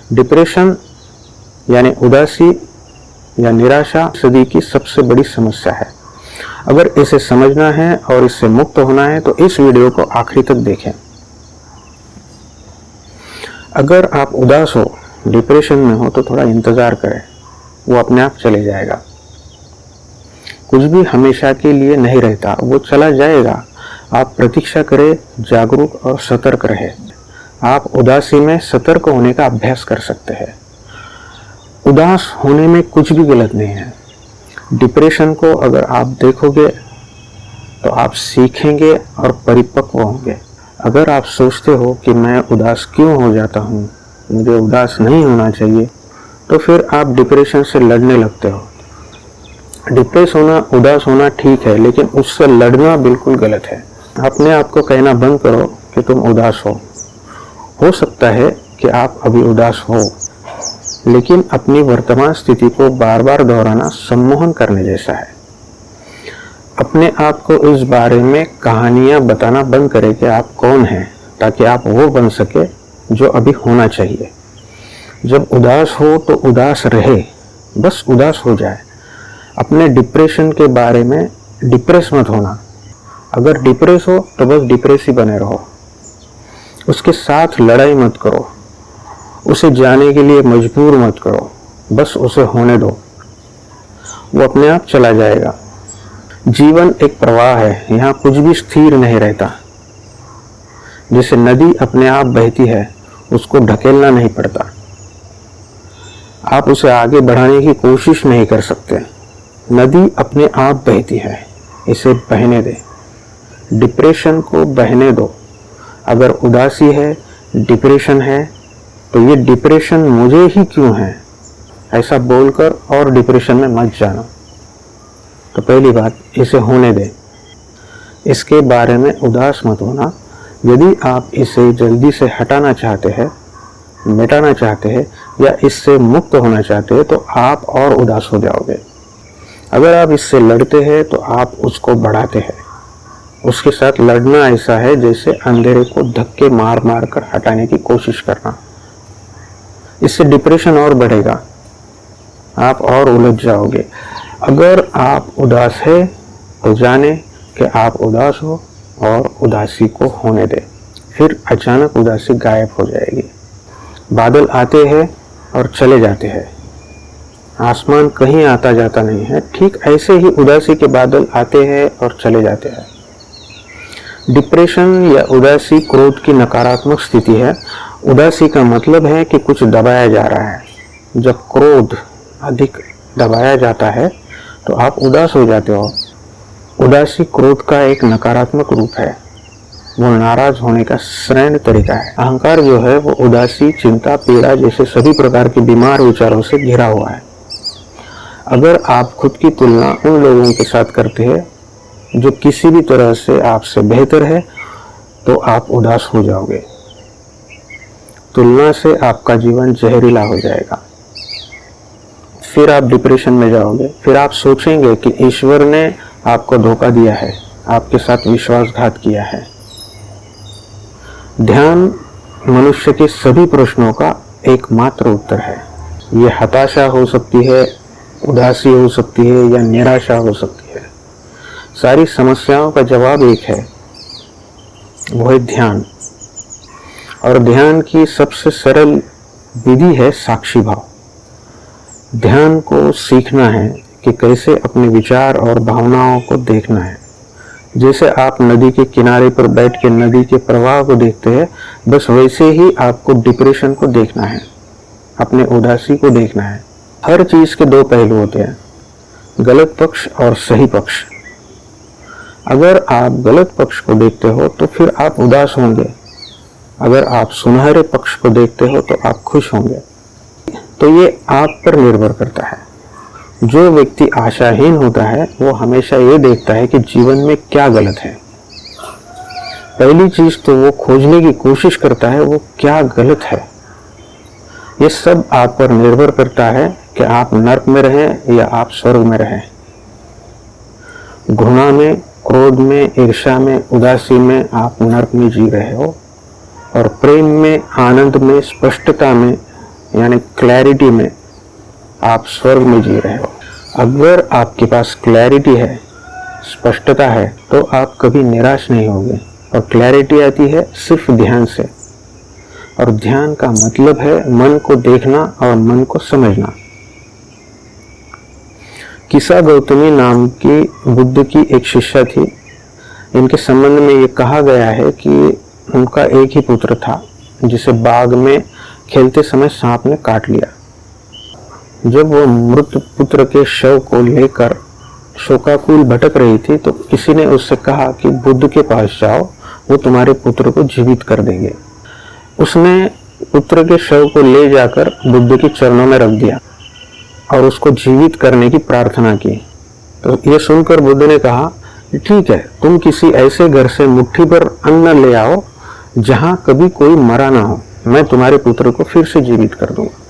Depression यानी उदासी या निराशा सदी की सबसे बड़ी समस्या है। अगर इसे समझना है और इससे मुक्त होना है तो इस वीडियो को आखिरी तक देखें। अगर आप उदास हो, डिप्रेशन में हो तो थोड़ा इंतजार करें, वो अपने आप चले जाएगा। कुछ भी हमेशा के लिए नहीं रहता, वो चला जाएगा। आप प्रतीक्षा करें, जागरूक और सतर्क रहे। आप उदासी में सतर्क होने का अभ्यास कर सकते हैं। उदास होने में कुछ भी गलत नहीं है। डिप्रेशन को अगर आप देखोगे तो आप सीखेंगे और परिपक्व होंगे। अगर आप सोचते हो कि मैं उदास क्यों हो जाता हूँ, मुझे उदास नहीं होना चाहिए, तो फिर आप डिप्रेशन से लड़ने लगते हो। डिप्रेस होना, उदास होना ठीक है, लेकिन उससे लड़ना बिल्कुल गलत है। अपने आप को कहना बंद करो कि तुम उदास हो। हो सकता है कि आप अभी उदास हो, लेकिन अपनी वर्तमान स्थिति को बार बार दोहराना सम्मोहन करने जैसा है। अपने आप को इस बारे में कहानियां बताना बंद करें कि आप कौन हैं, ताकि आप वो बन सके जो अभी होना चाहिए। जब उदास हो तो उदास रहे, बस उदास हो जाए। अपने डिप्रेशन के बारे में डिप्रेस मत होना। अगर डिप्रेस हो तो बस डिप्रेस ही बने रहो। उसके साथ लड़ाई मत करो, उसे जाने के लिए मजबूर मत करो, बस उसे होने दो, वो अपने आप चला जाएगा। जीवन एक प्रवाह है, यहाँ कुछ भी स्थिर नहीं रहता। जैसे नदी अपने आप बहती है, उसको ढकेलना नहीं पड़ता। आप उसे आगे बढ़ाने की कोशिश नहीं कर सकते। नदी अपने आप बहती है, इसे बहने दे। डिप्रेशन को बहने दो। अगर उदासी है, डिप्रेशन है, तो ये डिप्रेशन मुझे ही क्यों है, ऐसा बोलकर और डिप्रेशन में मत जाना। तो पहली बात, इसे होने दें। इसके बारे में उदास मत होना। यदि आप इसे जल्दी से हटाना चाहते हैं, मिटाना चाहते हैं या इससे मुक्त होना चाहते हैं, तो आप और उदास हो जाओगे। अगर आप इससे लड़ते हैं तो आप उसको बढ़ाते हैं। उसके साथ लड़ना ऐसा है जैसे अंधेरे को धक्के मार मार कर हटाने की कोशिश करना। इससे डिप्रेशन और बढ़ेगा, आप और उलझ जाओगे। अगर आप उदास है तो जाने कि आप उदास हो और उदासी को होने दें। फिर अचानक उदासी गायब हो जाएगी। बादल आते हैं और चले जाते हैं, आसमान कहीं आता जाता नहीं है। ठीक ऐसे ही उदासी के बादल आते हैं और चले जाते हैं। डिप्रेशन या उदासी क्रोध की नकारात्मक स्थिति है। उदासी का मतलब है कि कुछ दबाया जा रहा है। जब क्रोध अधिक दबाया जाता है तो आप उदास हो जाते हो। उदासी क्रोध का एक नकारात्मक रूप है, वो नाराज होने का श्रेष्ठ तरीका है। अहंकार जो है वो उदासी, चिंता, पीड़ा जैसे सभी प्रकार के बीमार विचारों से घिरा हुआ है। अगर आप खुद की तुलना उन लोगों के साथ करते हैं जो किसी भी तरह से आपसे बेहतर है, तो आप उदास हो जाओगे। तुलना से आपका जीवन जहरीला हो जाएगा। फिर आप डिप्रेशन में जाओगे। फिर आप सोचेंगे कि ईश्वर ने आपको धोखा दिया है, आपके साथ विश्वासघात किया है। ध्यान मनुष्य के सभी प्रश्नों का एकमात्र उत्तर है। ये हताशा हो सकती है, उदासी हो सकती है या निराशा हो सकती है। सारी समस्याओं का जवाब एक है, वो है ध्यान। और ध्यान की सबसे सरल विधि है साक्षी भाव। ध्यान को सीखना है कि कैसे अपने विचार और भावनाओं को देखना है। जैसे आप नदी के किनारे पर बैठ के नदी के प्रवाह को देखते हैं, बस वैसे ही आपको डिप्रेशन को देखना है, अपने उदासी को देखना है। हर चीज के दो पहलू होते हैं, गलत पक्ष और सही पक्ष। अगर आप गलत पक्ष को देखते हो तो फिर आप उदास होंगे। अगर आप सुनहरे पक्ष को देखते हो तो आप खुश होंगे। तो ये आप पर निर्भर करता है। जो व्यक्ति आशाहीन होता है वो हमेशा ये देखता है कि जीवन में क्या गलत है। पहली चीज तो वो खोजने की कोशिश करता है वो क्या गलत है। ये सब आप पर निर्भर करता है कि आप नर्क में रहें या आप स्वर्ग में रहें। घृणा में, क्रोध में, ईर्ष्या में, उदासी में आप नर्क में जी रहे हो, और प्रेम में, आनंद में, स्पष्टता में यानी क्लैरिटी में आप स्वर्ग में जी रहे हो। अगर आपके पास क्लैरिटी है, स्पष्टता है, तो आप कभी निराश नहीं होगे। और क्लैरिटी आती है सिर्फ ध्यान से, और ध्यान का मतलब है मन को देखना और मन को समझना। किसा गौतमी नाम की बुद्ध की एक शिष्या थी। इनके संबंध में ये कहा गया है कि उनका एक ही पुत्र था जिसे बाग में खेलते समय सांप ने काट लिया। जब वो मृत पुत्र के शव को लेकर शोकाकुल भटक रही थी तो किसी ने उससे कहा कि बुद्ध के पास जाओ, वो तुम्हारे पुत्र को जीवित कर देंगे। उसने पुत्र के शव को ले जाकर बुद्ध के चरणों में रख दिया और उसको जीवित करने की प्रार्थना की। तो ये सुनकर बुद्ध ने कहा, ठीक है, तुम किसी ऐसे घर से मुट्ठी भर अन्न ले आओ जहां कभी कोई मरा ना हो, मैं तुम्हारे पुत्र को फिर से जीवित कर दूंगा।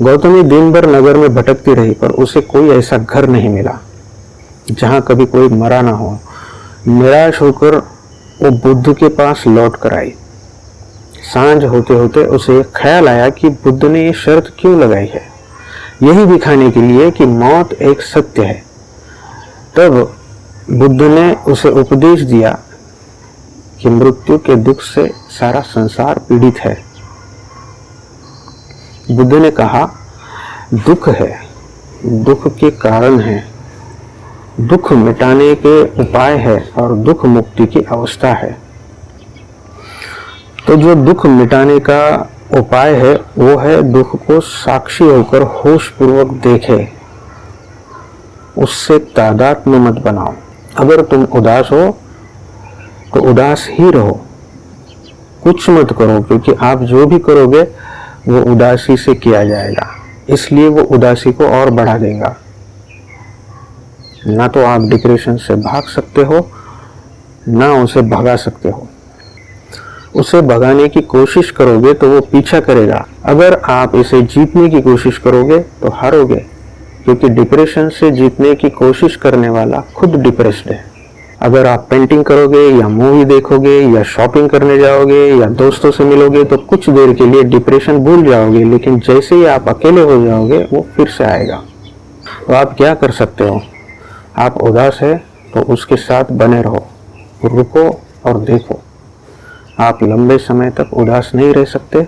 गौतमी दिन भर नगर में भटकती रही पर उसे कोई ऐसा घर नहीं मिला जहां कभी कोई मरा ना हो। निराश होकर वो बुद्ध के पास लौट कर आई। सांझ होते होते उसे ख्याल आया कि बुद्ध ने ये शर्त क्यों लगाई है, यही दिखाने के लिए कि मौत एक सत्य है। तब बुद्ध ने उसे उपदेश दिया कि मृत्यु के दुख से सारा संसार पीड़ित है। बुद्ध ने कहा, दुख है, दुख के कारण है, दुख मिटाने के उपाय है और दुख मुक्ति की अवस्था है। तो जो दुख मिटाने का उपाय है वो है दुख को साक्षी होकर होश पूर्वक देखे, उससे तादात्म्य मत बनाओ। अगर तुम उदास हो तो उदास ही रहो, कुछ मत करो, क्योंकि आप जो भी करोगे वो उदासी से किया जाएगा, इसलिए वो उदासी को और बढ़ा देगा। ना तो आप डिप्रेशन से भाग सकते हो, ना उसे भगा सकते हो। उसे भगाने की कोशिश करोगे तो वो पीछा करेगा। अगर आप इसे जीतने की कोशिश करोगे तो हारोगे, क्योंकि डिप्रेशन से जीतने की कोशिश करने वाला खुद डिप्रेस्ड है। अगर आप पेंटिंग करोगे या मूवी देखोगे या शॉपिंग करने जाओगे या दोस्तों से मिलोगे तो कुछ देर के लिए डिप्रेशन भूल जाओगे, लेकिन जैसे ही आप अकेले हो जाओगे वो फिर से आएगा। तो आप क्या कर सकते हो? आप उदास है तो उसके साथ बने रहो, रुको और देखो। आप लंबे समय तक उदास नहीं रह सकते,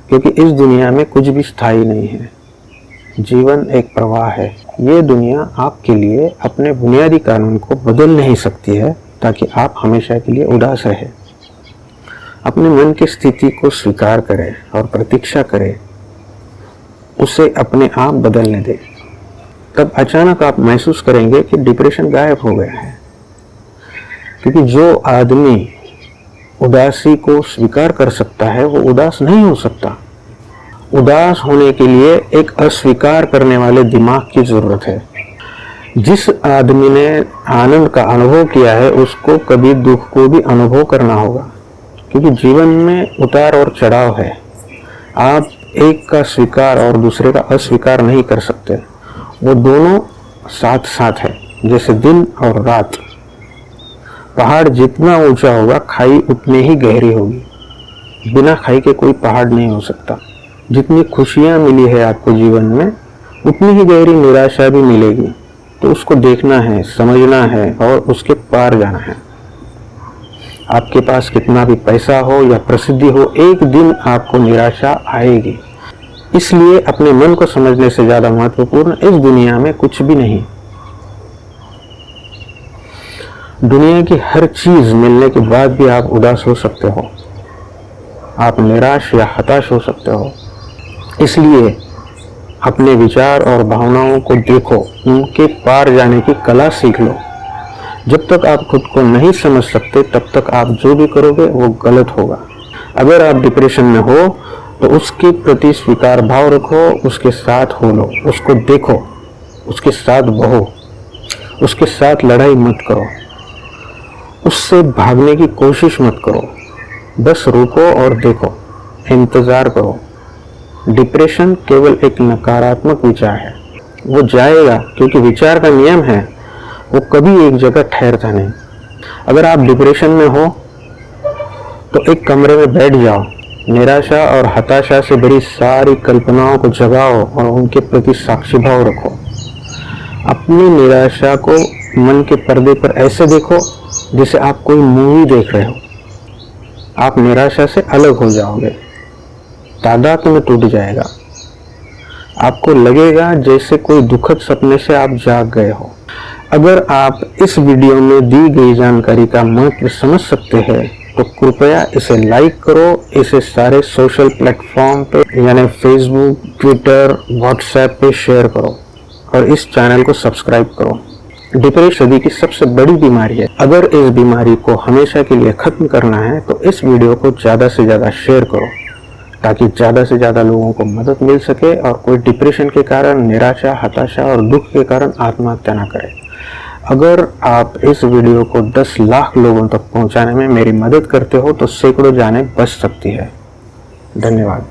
क्योंकि इस दुनिया में कुछ भी स्थायी नहीं है। जीवन एक प्रवाह है। ये दुनिया आपके लिए अपने बुनियादी कानून को बदल नहीं सकती है ताकि आप हमेशा के लिए उदास रहे। अपने मन की स्थिति को स्वीकार करें और प्रतीक्षा करें, उसे अपने आप बदलने दें। तब अचानक आप महसूस करेंगे कि डिप्रेशन गायब हो गया है। क्योंकि जो आदमी उदासी को स्वीकार कर सकता है वो उदास नहीं हो सकता। उदास होने के लिए एक अस्वीकार करने वाले दिमाग की जरूरत है। जिस आदमी ने आनंद का अनुभव किया है उसको कभी दुख को भी अनुभव करना होगा, क्योंकि जीवन में उतार और चढ़ाव है। आप एक का स्वीकार और दूसरे का अस्वीकार नहीं कर सकते, वो दोनों साथ साथ है, जैसे दिन और रात। पहाड़ जितना ऊंचा होगा खाई उतनी ही गहरी होगी। बिना खाई के कोई पहाड़ नहीं हो सकता। जितनी खुशियां मिली है आपको जीवन में उतनी ही गहरी निराशा भी मिलेगी। तो उसको देखना है, समझना है और उसके पार जाना है। आपके पास कितना भी पैसा हो या प्रसिद्धि हो, एक दिन आपको निराशा आएगी। इसलिए अपने मन को समझने से ज्यादा महत्वपूर्ण इस दुनिया में कुछ भी नहीं। दुनिया की हर चीज मिलने के बाद भी आप उदास हो सकते हो, आप निराश या हताश हो सकते हो। इसलिए अपने विचार और भावनाओं को देखो, उनके पार जाने की कला सीख लो। जब तक आप खुद को नहीं समझ सकते तब तक आप जो भी करोगे वो गलत होगा। अगर आप डिप्रेशन में हो तो उसके प्रति स्वीकार भाव रखो, उसके साथ हो लो, उसको देखो, उसके साथ बहो, उसके साथ लड़ाई मत करो, उससे भागने की कोशिश मत करो। बस रुको और देखो, इंतजार करो। डिप्रेशन केवल एक नकारात्मक विचार है, वो जाएगा, क्योंकि विचार का नियम है वो कभी एक जगह ठहरता नहीं। अगर आप डिप्रेशन में हो तो एक कमरे में बैठ जाओ, निराशा और हताशा से भरी सारी कल्पनाओं को जगाओ और उनके प्रति साक्षी भाव रखो। अपनी निराशा को मन के पर्दे पर ऐसे देखो जैसे आप कोई मूवी देख रहे हो। आप निराशा से अलग हो जाओगे, तादाद में टूट जाएगा। आपको लगेगा जैसे कोई दुखद सपने से आप जाग गए हो। अगर आप इस वीडियो में दी गई जानकारी का महत्व समझ सकते हैं तो कृपया इसे लाइक करो, इसे सारे सोशल प्लेटफॉर्म पे यानी फेसबुक, ट्विटर, व्हाट्सएप पे शेयर करो और इस चैनल को सब्सक्राइब करो। डिप्रेशन सदी की सबसे बड़ी बीमारी है। अगर इस बीमारी को हमेशा के लिए खत्म करना है तो इस वीडियो को ज़्यादा से ज़्यादा शेयर करो ताकि ज़्यादा से ज़्यादा लोगों को मदद मिल सके और कोई डिप्रेशन के कारण, निराशा, हताशा और दुख के कारण आत्महत्या न करे। अगर आप इस वीडियो को 10 लाख लोगों तक पहुंचाने में मेरी मदद करते हो तो सैकड़ों जानें बच सकती है। धन्यवाद।